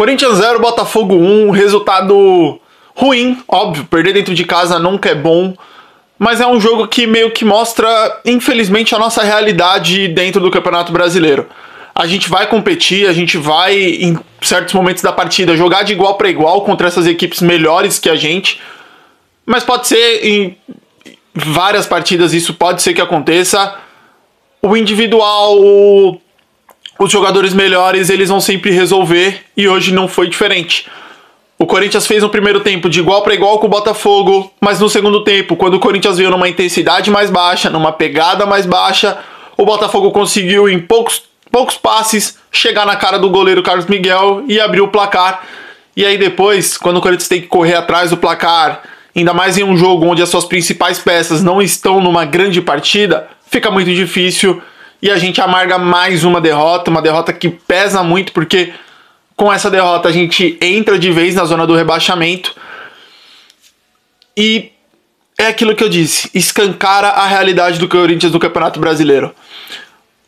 Corinthians 0, Botafogo 1, resultado ruim, óbvio, perder dentro de casa nunca é bom, mas é um jogo que meio que mostra, infelizmente, a nossa realidade dentro do Campeonato Brasileiro. A gente vai competir, a gente vai, em certos momentos da partida, jogar de igual para igual contra essas equipes melhores que a gente, mas pode ser, em várias partidas, isso pode ser que aconteça. O individual, os jogadores melhores, eles vão sempre resolver, e hoje não foi diferente. O Corinthians fez no primeiro tempo de igual para igual com o Botafogo, mas no segundo tempo, quando o Corinthians veio numa intensidade mais baixa, numa pegada mais baixa, o Botafogo conseguiu em poucos passes chegar na cara do goleiro Carlos Miguel e abrir o placar. E aí depois, quando o Corinthians tem que correr atrás do placar, ainda mais em um jogo onde as suas principais peças não estão numa grande partida, fica muito difícil e a gente amarga mais uma derrota que pesa muito, porque com essa derrota a gente entra de vez na zona do rebaixamento e é aquilo que eu disse, escancara a realidade do Corinthians no Campeonato Brasileiro.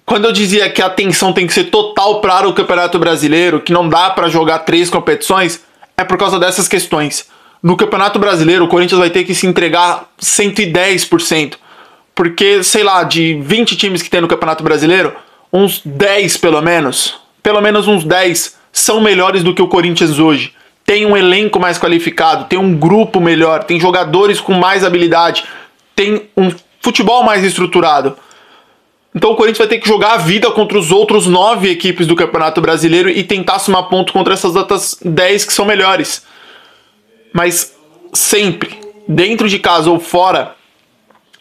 Quando eu dizia que a atenção tem que ser total para o Campeonato Brasileiro, que não dá para jogar 3 competições, é por causa dessas questões. No Campeonato Brasileiro, o Corinthians vai ter que se entregar 110%. Porque, sei lá, de 20 times que tem no Campeonato Brasileiro, uns 10 pelo menos uns 10 são melhores do que o Corinthians hoje. Tem um elenco mais qualificado, tem um grupo melhor, tem jogadores com mais habilidade, tem um futebol mais estruturado. Então o Corinthians vai ter que jogar a vida contra os outros 9 equipes do Campeonato Brasileiro e tentar somar ponto contra essas outras 10 que são melhores. Mas sempre, dentro de casa ou fora,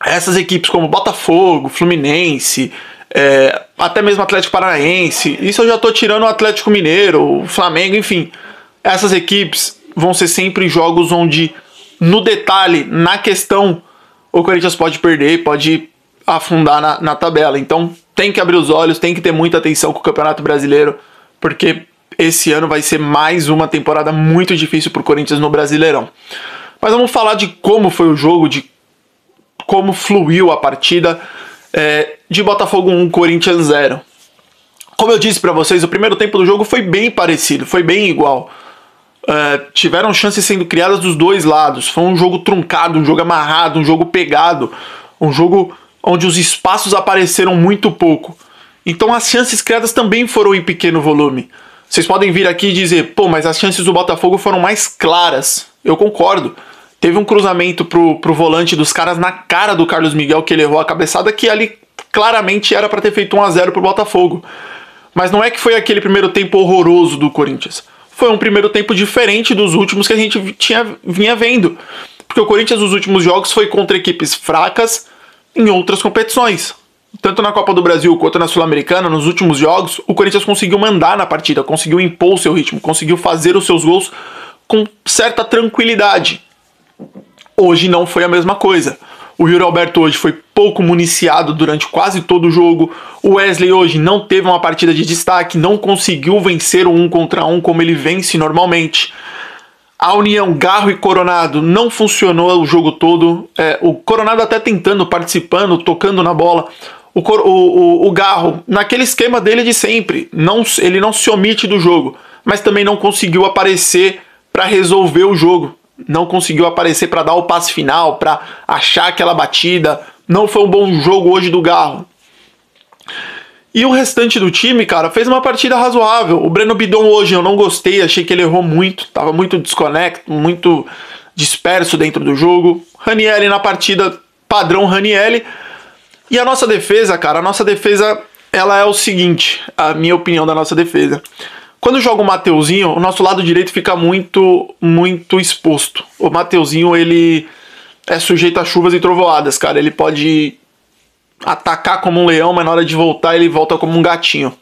essas equipes como Botafogo, Fluminense, até mesmo Atlético Paranaense, isso eu já tô tirando o Atlético Mineiro, o Flamengo, enfim. Essas equipes vão ser sempre jogos onde, no detalhe, na questão, o Corinthians pode perder, pode afundar na tabela. Então tem que abrir os olhos, tem que ter muita atenção com o Campeonato Brasileiro, porque esse ano vai ser mais uma temporada muito difícil para o Corinthians no Brasileirão. Mas vamos falar de como foi o jogo, de como fluiu a partida de Botafogo 1, Corinthians 0. Como eu disse para vocês, o primeiro tempo do jogo foi bem parecido, foi bem igual. Tiveram chances sendo criadas dos dois lados. Foi um jogo truncado, um jogo amarrado, um jogo pegado, um jogo onde os espaços apareceram muito pouco. Então as chances criadas também foram em pequeno volume. Vocês podem vir aqui e dizer, pô, mas as chances do Botafogo foram mais claras. Eu concordo. Teve um cruzamento pro volante dos caras na cara do Carlos Miguel, que ele errou a cabeçada, que ali claramente era para ter feito 1-0 pro Botafogo. Mas não é que foi aquele primeiro tempo horroroso do Corinthians. Foi um primeiro tempo diferente dos últimos que a gente vinha vendo. Porque o Corinthians nos últimos jogos foi contra equipes fracas em outras competições. Tanto na Copa do Brasil quanto na Sul-Americana, nos últimos jogos, o Corinthians conseguiu mandar na partida, conseguiu impor o seu ritmo, conseguiu fazer os seus gols com certa tranquilidade. Hoje não foi a mesma coisa. O Yuri Alberto hoje foi pouco municiado durante quase todo o jogo. O Wesley hoje não teve uma partida de destaque, não conseguiu vencer o 1 contra 1 como ele vence normalmente. A união Garro e Coronado não funcionou o jogo todo. O Coronado até tentando, participando, tocando na bola. O Garro, naquele esquema dele de sempre, ele não se omite do jogo, mas também não conseguiu aparecer para resolver o jogo. Não conseguiu aparecer para dar o passe final, para achar aquela batida. Não foi um bom jogo hoje do Garro. E o restante do time, cara, fez uma partida razoável. O Breno Bidon hoje eu não gostei, achei que ele errou muito, tava muito desconecto, muito disperso dentro do jogo. Ranieri na partida, padrão Ranieri. E a nossa defesa, cara, ela é o seguinte, a minha opinião da nossa defesa. Quando joga o Mateuzinho, o nosso lado direito fica muito exposto. O Mateuzinho, ele é sujeito a chuvas e trovoadas, cara. Ele pode atacar como um leão, mas na hora de voltar, ele volta como um gatinho.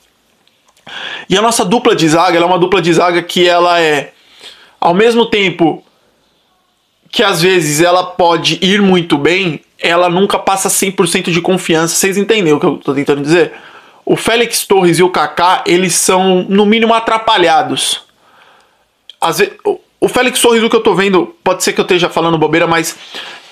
E a nossa dupla de zaga, ela é uma dupla de zaga que ela é, ao mesmo tempo que às vezes ela pode ir muito bem, ela nunca passa 100% de confiança. Vocês entendem o que eu tô tentando dizer? O Félix Torres e o Kaká, eles são, no mínimo, atrapalhados. Às vezes, o Félix Torres, o que eu tô vendo, pode ser que eu esteja falando bobeira, mas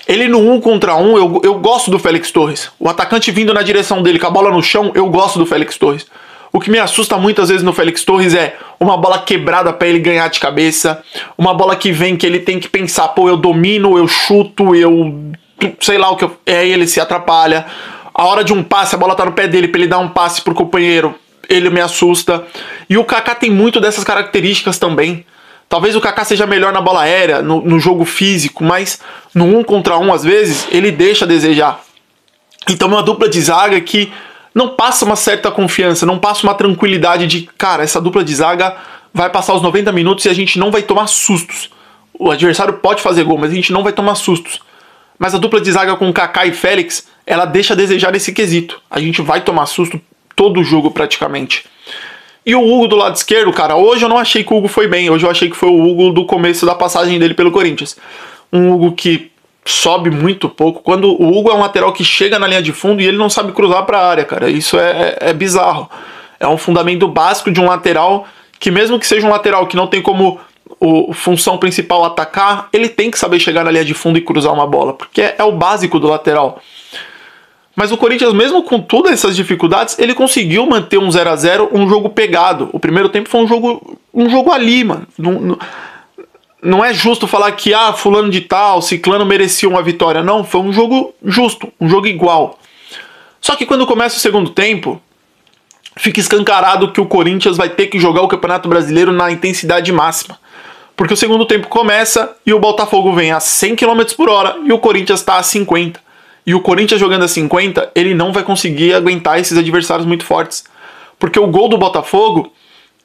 ele no 1 contra 1, eu gosto do Félix Torres. O atacante vindo na direção dele com a bola no chão, eu gosto do Félix Torres. O que me assusta muitas vezes no Félix Torres é uma bola quebrada pra ele ganhar de cabeça, uma bola que vem que ele tem que pensar, pô, eu domino, eu chuto, eu sei lá o que aí ele se atrapalha. A hora de um passe, a bola tá no pé dele pra ele dar um passe pro companheiro, ele me assusta. E o Kaká tem muito dessas características também. Talvez o Kaká seja melhor na bola aérea, no jogo físico, mas no 1 contra 1, às vezes, ele deixa a desejar. Então é uma dupla de zaga que não passa uma certa confiança, não passa uma tranquilidade de, cara, essa dupla de zaga vai passar os 90 minutos e a gente não vai tomar sustos. O adversário pode fazer gol, mas a gente não vai tomar sustos. Mas a dupla de zaga com Kaká e Félix, ela deixa a desejar nesse quesito. A gente vai tomar susto todo o jogo praticamente. E o Hugo do lado esquerdo, cara, hoje eu não achei que o Hugo foi bem. Hoje eu achei que foi o Hugo do começo da passagem dele pelo Corinthians. Um Hugo que sobe muito pouco. Quando o Hugo é um lateral que chega na linha de fundo e ele não sabe cruzar para a área, cara. Isso é bizarro. É um fundamento básico de um lateral que, mesmo que seja um lateral que não tem como função principal atacar, ele tem que saber chegar na linha de fundo e cruzar uma bola, porque é o básico do lateral. Mas o Corinthians, mesmo com todas essas dificuldades, ele conseguiu manter um 0-0, um jogo pegado. O primeiro tempo foi um jogo ali, mano. Não é justo falar que fulano de tal, ciclano merecia uma vitória. Não, foi um jogo justo, um jogo igual. Só que quando começa o segundo tempo, fica escancarado que o Corinthians vai ter que jogar o Campeonato Brasileiro na intensidade máxima. Porque o segundo tempo começa e o Botafogo vem a 100 km por hora e o Corinthians está a 50. E o Corinthians jogando a 50, ele não vai conseguir aguentar esses adversários muito fortes. Porque o gol do Botafogo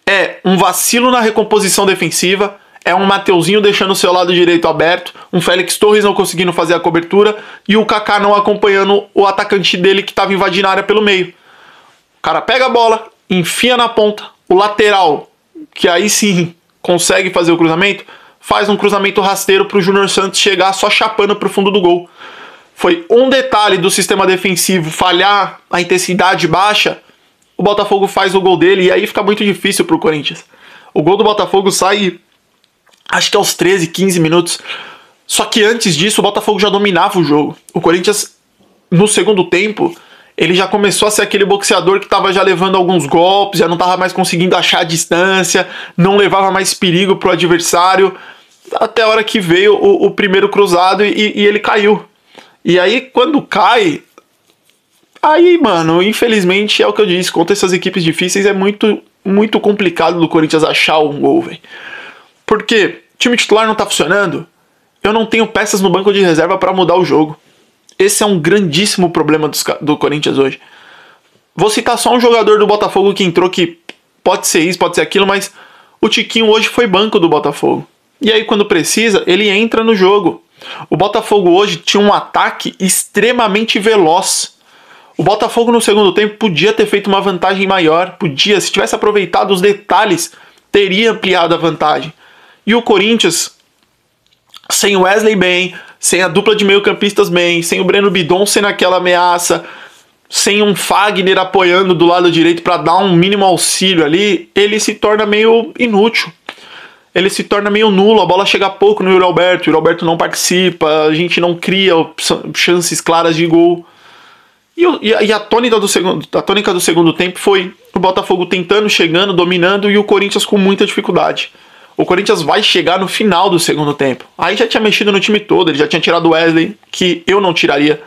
é um vacilo na recomposição defensiva, é um Mateuzinho deixando o seu lado direito aberto, um Félix Torres não conseguindo fazer a cobertura e o Kaká não acompanhando o atacante dele que estava invadindo a área pelo meio. O cara pega a bola, enfia na ponta, o lateral, que aí sim consegue fazer o cruzamento, faz um cruzamento rasteiro para o Júnior Santos chegar só chapando para o fundo do gol. Foi um detalhe do sistema defensivo falhar, a intensidade baixa, o Botafogo faz o gol dele e aí fica muito difícil pro Corinthians. O gol do Botafogo sai, acho que aos 13, 15 minutos. Só que antes disso o Botafogo já dominava o jogo. O Corinthians, no segundo tempo, ele já começou a ser aquele boxeador que estava já levando alguns golpes, já não estava mais conseguindo achar a distância, não levava mais perigo pro adversário, até a hora que veio o primeiro cruzado e ele caiu. E aí, quando cai, aí, mano, infelizmente é o que eu disse, contra essas equipes difíceis é muito, muito complicado do Corinthians achar um gol, velho. Porque o time titular não tá funcionando, eu não tenho peças no banco de reserva pra mudar o jogo. Esse é um grandíssimo problema do Corinthians hoje. Vou citar só um jogador do Botafogo que entrou que pode ser isso, pode ser aquilo, mas o Tiquinho hoje foi banco do Botafogo. E aí, quando precisa, ele entra no jogo. O Botafogo hoje tinha um ataque extremamente veloz. O Botafogo no segundo tempo podia ter feito uma vantagem maior, podia, se tivesse aproveitado os detalhes, teria ampliado a vantagem. E o Corinthians, sem o Wesley bem, sem a dupla de meio-campistas bem, sem o Breno Bidon sendo aquela ameaça, sem um Fagner apoiando do lado direito para dar um mínimo auxílio ali, ele se torna meio inútil. Ele se torna meio nulo, a bola chega pouco no Yuri Alberto, o Yuri Alberto não participa, a gente não cria chances claras de gol. E a tônica do segundo tempo foi o Botafogo tentando, chegando, dominando e o Corinthians com muita dificuldade. O Corinthians vai chegar no final do segundo tempo. Aí já tinha mexido no time todo, ele já tinha tirado o Wesley, que eu não tiraria.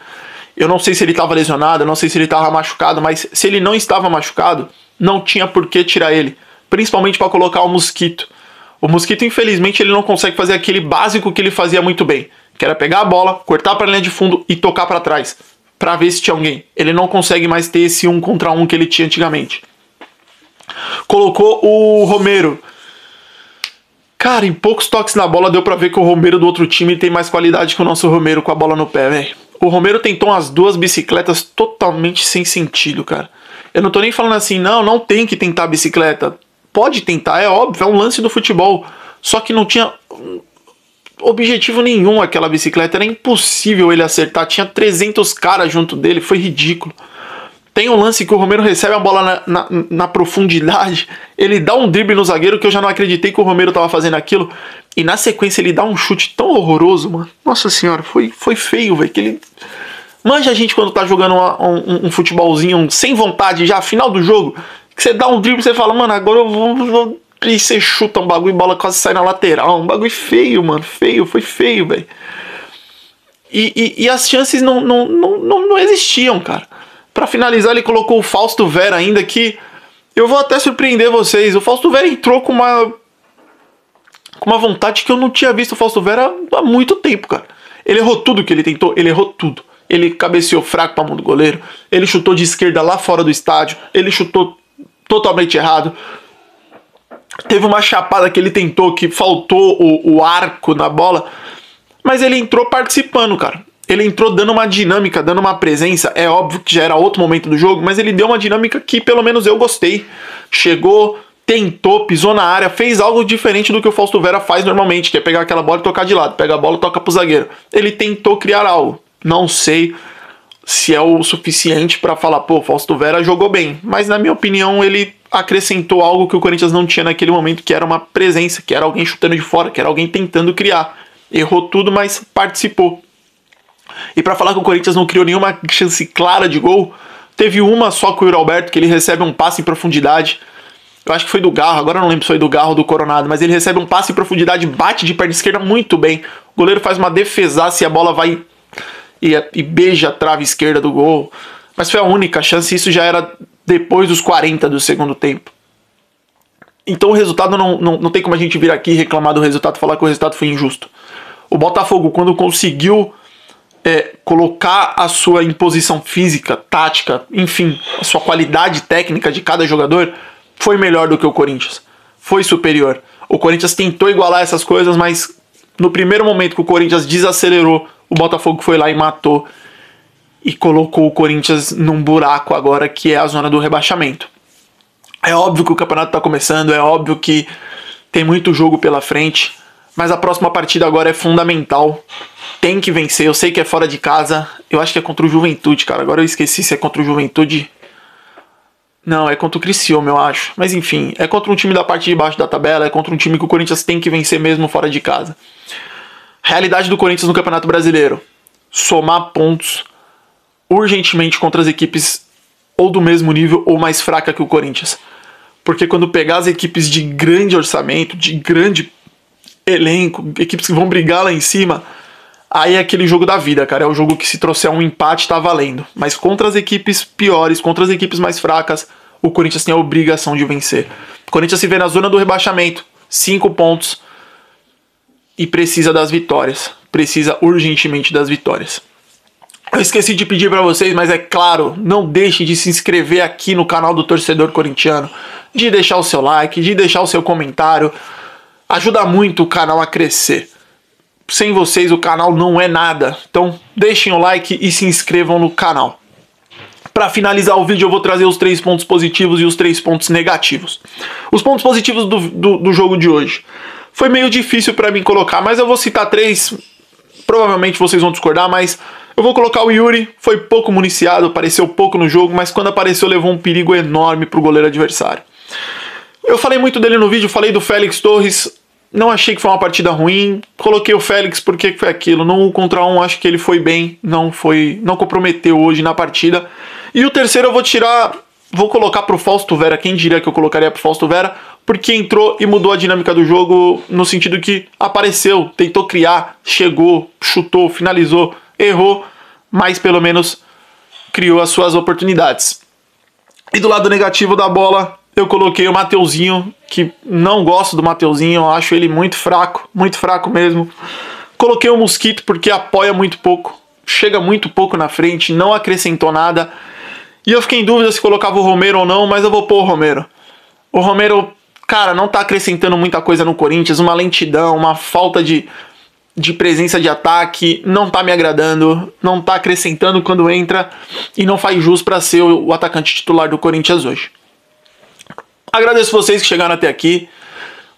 Eu não sei se ele estava lesionado, eu não sei se ele estava machucado, mas se ele não estava machucado, não tinha por que tirar ele. Principalmente para colocar o Mosquito. O Mosquito, infelizmente, ele não consegue fazer aquele básico que ele fazia muito bem, que era pegar a bola, cortar para a linha de fundo e tocar para trás, para ver se tinha alguém. Ele não consegue mais ter esse 1 contra 1 que ele tinha antigamente. Colocou o Romero. Cara, em poucos toques na bola deu pra ver que o Romero do outro time tem mais qualidade que o nosso Romero com a bola no pé, velho. O Romero tentou umas duas bicicletas totalmente sem sentido, cara. Eu não tô nem falando assim, não tem que tentar bicicleta. Pode tentar, é óbvio, é um lance do futebol. Só que não tinha objetivo nenhum aquela bicicleta, era impossível ele acertar. Tinha 300 caras junto dele, foi ridículo. Tem um lance que o Romero recebe a bola na profundidade, ele dá um drible no zagueiro que eu já não acreditei que o Romero tava fazendo aquilo, e na sequência ele dá um chute tão horroroso, mano. Nossa senhora, foi feio, velho. Ele... Manja a gente quando tá jogando um futebolzinho sem vontade já, final do jogo, Que você dá um drible e você fala, mano, agora eu vou... E você chuta um bagulho e bola quase sai na lateral. Um bagulho feio, mano. Feio, foi feio, velho. E as chances não existiam, cara. Pra finalizar, ele colocou o Fausto Vera ainda, que eu vou até surpreender vocês. O Fausto Vera entrou com uma vontade que eu não tinha visto o Fausto Vera há muito tempo, cara. Ele errou tudo que ele tentou, ele errou tudo. Ele cabeceou fraco pra mão do goleiro, ele chutou de esquerda lá fora do estádio, ele chutou totalmente errado. Teve uma chapada que ele tentou que faltou o arco na bola, mas ele entrou participando, cara. Ele entrou dando uma dinâmica, dando uma presença. É óbvio que já era outro momento do jogo, mas ele deu uma dinâmica que pelo menos eu gostei. Chegou, tentou, pisou na área, fez algo diferente do que o Fausto Vera faz normalmente, que é pegar aquela bola e tocar de lado. Pega a bola e toca pro zagueiro. Ele tentou criar algo. Não sei se é o suficiente pra falar, pô, Fausto Vera jogou bem. Mas na minha opinião ele acrescentou algo que o Corinthians não tinha naquele momento, que era uma presença, que era alguém chutando de fora, que era alguém tentando criar. Errou tudo, mas participou. E pra falar que o Corinthians não criou nenhuma chance clara de gol, teve uma só com o Yuri Alberto, que ele recebe um passe em profundidade. Eu acho que foi do Garro, agora eu não lembro se foi do Garro ou do Coronado, mas ele recebe um passe em profundidade, bate de perna esquerda muito bem. O goleiro faz uma defesaça e a bola vai e beija a trave esquerda do gol. Mas foi a única chance, isso já era depois dos 40 do segundo tempo. Então o resultado não tem como a gente vir aqui reclamar do resultado, falar que o resultado foi injusto. O Botafogo, quando conseguiu colocar a sua imposição física, tática, enfim, a sua qualidade técnica de cada jogador, foi melhor do que o Corinthians. Foi superior. O Corinthians tentou igualar essas coisas, mas no primeiro momento que o Corinthians desacelerou, o Botafogo foi lá e matou e colocou o Corinthians num buraco agora, que é a zona do rebaixamento. É óbvio que o campeonato está começando, é óbvio que tem muito jogo pela frente, mas a próxima partida agora é fundamental. Tem que vencer, eu sei que é fora de casa, eu acho que é contra o Juventude, cara. Agora eu esqueci se é contra o Juventude. Não, é contra o Criciúma, eu acho. Mas enfim, é contra um time da parte de baixo da tabela, é contra um time que o Corinthians tem que vencer mesmo fora de casa. Realidade do Corinthians no Campeonato Brasileiro: somar pontos urgentemente contra as equipes ou do mesmo nível ou mais fraca que o Corinthians. Porque quando pegar as equipes de grande orçamento, de grande elenco, equipes que vão brigar lá em cima, aí é aquele jogo da vida, cara. É o jogo que se trouxer um empate tá valendo. Mas contra as equipes piores, contra as equipes mais fracas, o Corinthians tem a obrigação de vencer. O Corinthians se vê na zona do rebaixamento, 5 pontos, e precisa das vitórias. Precisa urgentemente das vitórias. Eu esqueci de pedir pra vocês, mas é claro, não deixe de se inscrever aqui no canal do Torcedor Corintiano, de deixar o seu like, de deixar o seu comentário. Ajuda muito o canal a crescer. Sem vocês o canal não é nada. Então deixem o like e se inscrevam no canal. Para finalizar o vídeo eu vou trazer os 3 pontos positivos e os 3 pontos negativos. Os pontos positivos do jogo de hoje. Foi meio difícil para mim colocar, mas eu vou citar 3. Provavelmente vocês vão discordar, mas eu vou colocar o Yuri. Foi pouco municiado, apareceu pouco no jogo, mas quando apareceu levou um perigo enorme pro goleiro adversário. Eu falei muito dele no vídeo, falei do Félix Torres. Não achei que foi uma partida ruim. Coloquei o Félix porque foi aquilo. No 1 contra 1 acho que ele foi bem. Não comprometeu hoje na partida. E o terceiro eu vou colocar pro Fausto Vera. Quem diria que eu colocaria pro Fausto Vera? Porque entrou e mudou a dinâmica do jogo no sentido que apareceu, tentou criar, chegou, chutou, finalizou, errou, mas pelo menos criou as suas oportunidades. E do lado negativo da bola, eu coloquei o Mateuzinho, que não gosto do Mateuzinho, eu acho ele muito fraco mesmo. Coloquei o Mosquito porque apoia muito pouco, chega muito pouco na frente, não acrescentou nada. E eu fiquei em dúvida se colocava o Romero ou não, mas eu vou pôr o Romero. O Romero, cara, não tá acrescentando muita coisa no Corinthians, uma lentidão, uma falta de presença de ataque, não tá me agradando, não tá acrescentando quando entra e não faz jus pra ser o atacante titular do Corinthians hoje. Agradeço vocês que chegaram até aqui.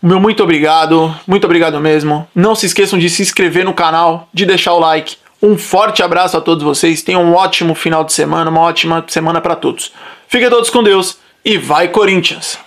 Meu muito obrigado mesmo. Não se esqueçam de se inscrever no canal, de deixar o like. Um forte abraço a todos vocês. Tenham um ótimo final de semana, uma ótima semana para todos. Fiquem todos com Deus e vai Corinthians!